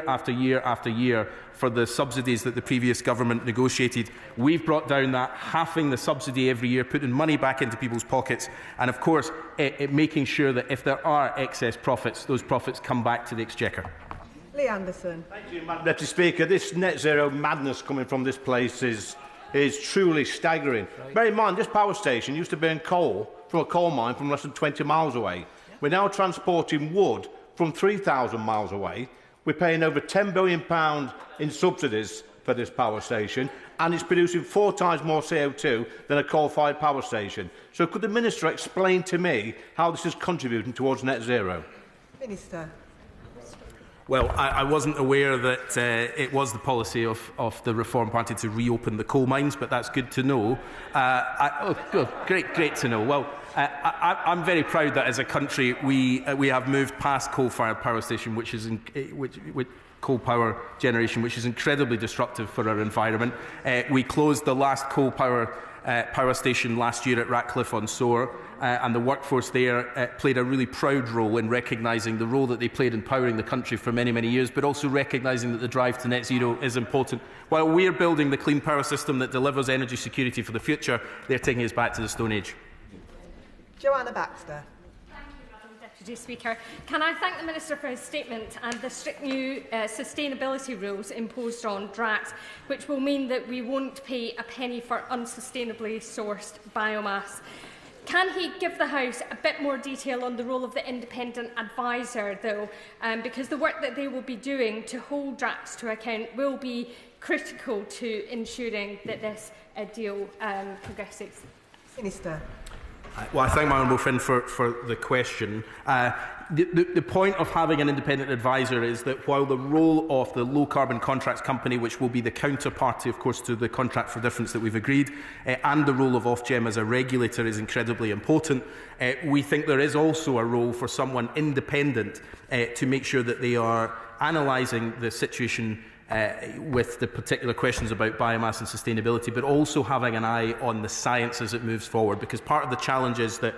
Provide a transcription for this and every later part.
after year after year for the subsidies that the previous government negotiated. We've brought down that, halving the subsidy every year, putting money back into people's pockets, and of course making sure that if there are excess profits, those profits come back to the Exchequer. Lee Anderson. Thank you, Madam Deputy Speaker. This net zero madness coming from this place is truly staggering. Bear in mind, this power station used to burn coal from a coal mine from less than 20 miles away. We're now transporting wood from 3,000 miles away. We're paying over £10 billion in subsidies for this power station, and it's producing 4 times more CO2 than a coal-fired power station. So could the Minister explain to me how this is contributing towards net zero? Minister. Well, I wasn't aware that it was the policy of the Reform Party to reopen the coal mines, but that's good to know. Great to know. Well, I'm very proud that as a country we have moved past coal-fired power station, coal power generation, which is incredibly disruptive for our environment. We closed the last coal power station last year at Ratcliffe-on-Soar, and the workforce there played a really proud role in recognising the role that they played in powering the country for many, many years, but also recognising that the drive to net zero is important. While we're building the clean power system that delivers energy security for the future, they're taking us back to the Stone Age. Joanna Baxter. Deputy Speaker, can I thank the Minister for his statement and the strict new sustainability rules imposed on Drax, which will mean that we won't pay a penny for unsustainably sourced biomass. Can he give the House a bit more detail on the role of the independent adviser, though, because the work that they will be doing to hold Drax to account will be critical to ensuring that this deal progresses? Minister. Well, I thank my honourable friend for the question. The point of having an independent adviser is that while the role of the Low Carbon Contracts Company, which will be the counterparty, of course, to the Contract for Difference that we've agreed, and the role of Ofgem as a regulator is incredibly important, we think there is also a role for someone independent to make sure that they are analysing the situation with the particular questions about biomass and sustainability, but also having an eye on the science as it moves forward, because part of the challenge is that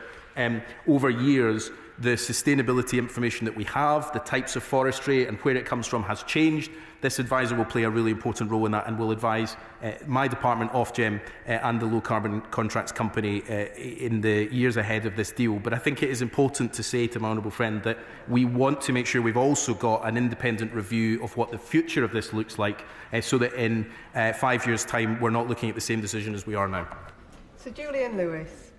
over years the sustainability information that we have, the types of forestry and where it comes from has changed. This adviser will play a really important role in that and will advise my department, Ofgem, and the Low Carbon Contracts Company in the years ahead of this deal. But I think it is important to say to my honourable friend that we want to make sure we've also got an independent review of what the future of this looks like, so that in 5 years' time we're not looking at the same decision as we are now. Sir Julian Lewis.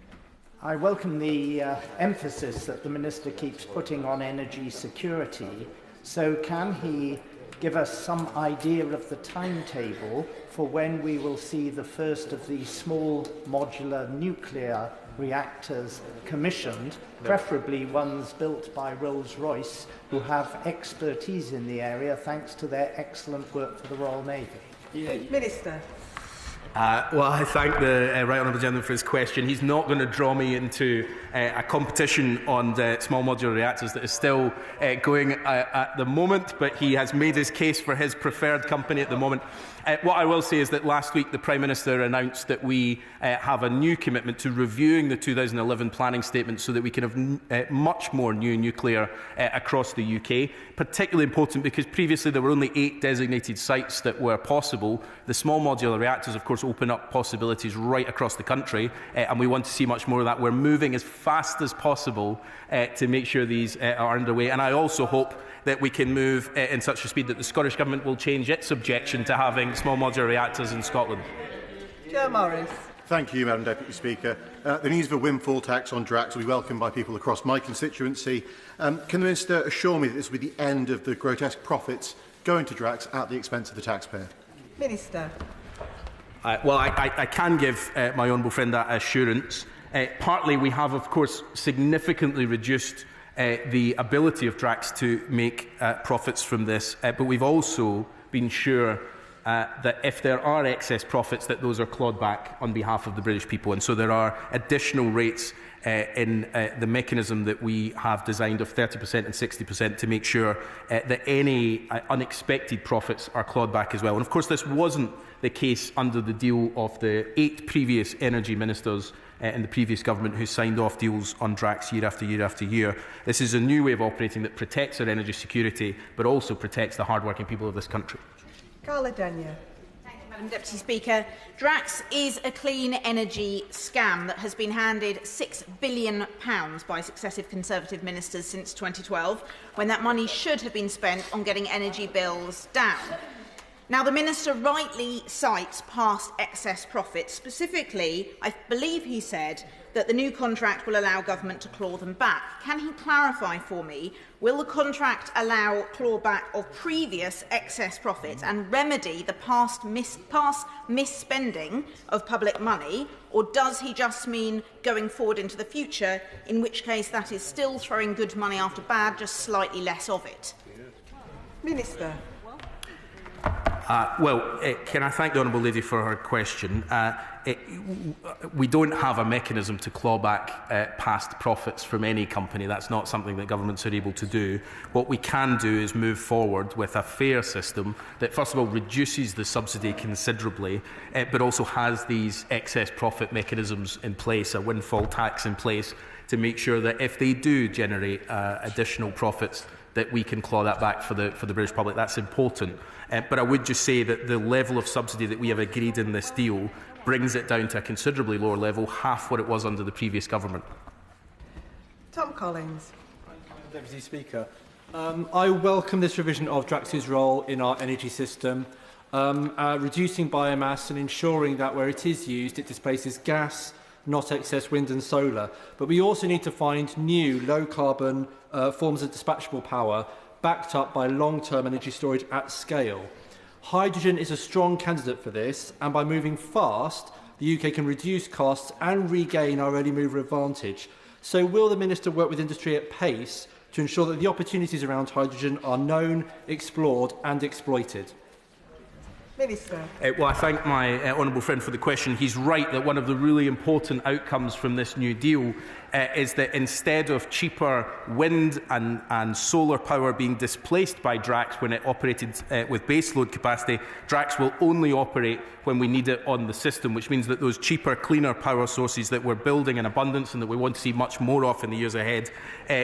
I welcome the emphasis that the Minister keeps putting on energy security. So can he give us some idea of the timetable for when we will see the first of these small modular nuclear reactors commissioned, preferably ones built by Rolls-Royce, who have expertise in the area thanks to their excellent work for the Royal Navy? Minister. Well, I thank the Right Honourable Gentleman for his question. He's not going to draw me into a competition on the small modular reactors that is still going at the moment, but he has made his case for his preferred company at the moment. What I will say is that last week the Prime Minister announced that we have a new commitment to reviewing the 2011 planning statement so that we can have much more new nuclear across the UK. Particularly important because previously there were only 8 designated sites that were possible. The small modular reactors, of course, open up possibilities right across the country, and we want to see much more of that. We're moving as fast as possible to make sure these are underway, and I also hope that we can move in such a speed that the Scottish Government will change its objection to having small modular reactors in Scotland. Joe Morris. Thank you, Madam Deputy Speaker. The news of a windfall tax on Drax will be welcomed by people across my constituency. Can the Minister assure me that this will be the end of the grotesque profits going to Drax at the expense of the taxpayer? Minister. Well, I can give my honourable friend that assurance. Partly we have, of course, significantly reduced the ability of Drax to make profits from this, but we've also been sure that if there are excess profits, that those are clawed back on behalf of the British people. And so there are additional rates in the mechanism that we have designed of 30% and 60% to make sure that any unexpected profits are clawed back as well. And of course this wasn't the case under the deal of the 8 previous energy ministers in the previous government who signed off deals on Drax year after year after year. This is a new way of operating that protects our energy security, but also protects the hard-working people of this country. Carla Denyer. Madam Deputy Speaker, Drax is a clean energy scam that has been handed £6 billion by successive Conservative ministers since 2012, when that money should have been spent on getting energy bills down. Now, the Minister rightly cites past excess profits. Specifically, I believe he said that the new contract will allow government to claw them back. Can he clarify for me, will the contract allow clawback of previous excess profits and remedy the past misspending of public money, or does he just mean going forward into the future, in which case that is still throwing good money after bad, just slightly less of it? Minister. Can I thank the Honourable Lady for her question? We don't have a mechanism to claw back past profits from any company. That's not something that governments are able to do. What we can do is move forward with a fair system that, first of all, reduces the subsidy considerably, but also has these excess profit mechanisms in place, a windfall tax in place, to make sure that if they do generate additional profits, that we can claw that back for the British public. That's important. But I would just say that the level of subsidy that we have agreed in this deal brings it down to a considerably lower level, half what it was under the previous government. Tom Collins. Deputy Speaker, I welcome this revision of Drax's role in our energy system, reducing biomass and ensuring that where it is used, it displaces gas, not excess wind and solar. But we also need to find new low-carbon forms of dispatchable power backed up by long-term energy storage at scale. Hydrogen is a strong candidate for this, and by moving fast, the UK can reduce costs and regain our early mover advantage. So will the Minister work with industry at pace to ensure that the opportunities around hydrogen are known, explored and exploited? Minister. Well, I thank my honourable friend for the question. He's right that one of the really important outcomes from this new deal is that instead of cheaper wind and solar power being displaced by Drax when it operated with baseload capacity, Drax will only operate when we need it on the system, which means that those cheaper, cleaner power sources that we're building in abundance and that we want to see much more of in the years ahead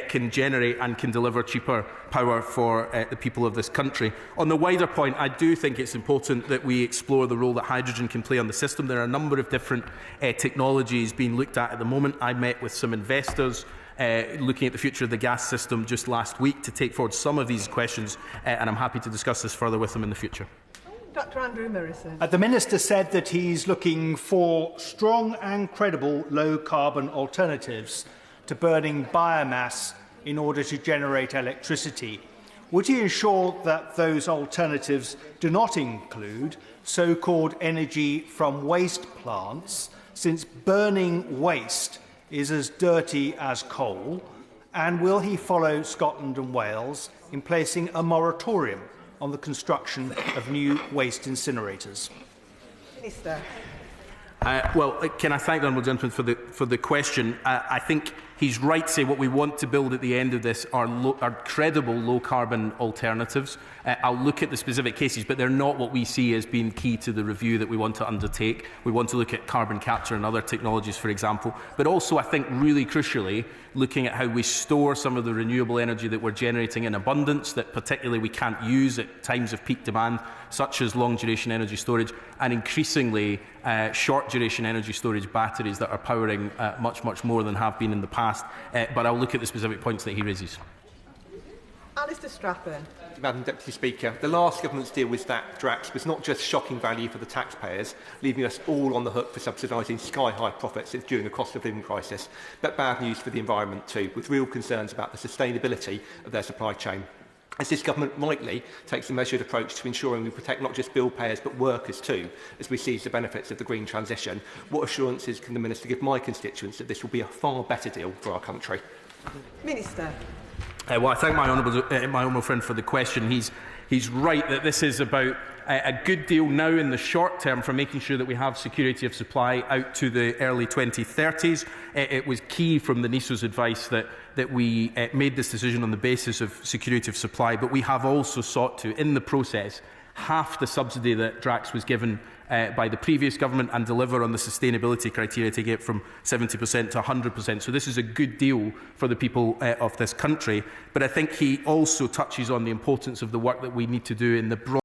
can generate and can deliver cheaper power for the people of this country. On the wider point, I do think it's important that we explore the role that hydrogen can play on the system. There are a number of different technologies being looked at the moment. I met with some investors looking at the future of the gas system just last week to take forward some of these questions, and I'm happy to discuss this further with them in the future. Dr Andrew Mirison. The Minister said that he's looking for strong and credible low-carbon alternatives to burning biomass in order to generate electricity. Would he ensure that those alternatives do not include so-called energy from waste plants, since burning waste is as dirty as coal? And will he follow Scotland and Wales in placing a moratorium on the construction of new waste incinerators? Minister. Can I thank the honourable gentleman for the question? I think he's right to say what we want to build at the end of this are credible low-carbon alternatives. I'll look at the specific cases, but they're not what we see as being key to the review that we want to undertake. We want to look at carbon capture and other technologies, for example, but also, I think, really crucially, looking at how we store some of the renewable energy that we're generating in abundance that particularly we can't use at times of peak demand, such as long-duration energy storage, and increasingly short-duration energy storage batteries that are powering much, much more than have been in the past. But I'll look at the specific points that he raises. Alistair Strathern. Madam Deputy Speaker, the last government's deal with Drax was not just shocking value for the taxpayers, leaving us all on the hook for subsidising sky-high profits during the cost of living crisis, but bad news for the environment too, with real concerns about the sustainability of their supply chain. As this government rightly takes a measured approach to ensuring we protect not just bill payers but workers too, as we seize the benefits of the green transition, what assurances can the Minister give my constituents that this will be a far better deal for our country? Minister. I thank my honourable friend for the question. He's right that this is about a good deal now in the short term for making sure that we have security of supply out to the early 2030s. It was key from the NISO's advice that we made this decision on the basis of security of supply, but we have also sought to, in the process, half the subsidy that Drax was given by the previous government and deliver on the sustainability criteria to get from 70% to 100%. So this is a good deal for the people of this country. But I think he also touches on the importance of the work that we need to do in the broad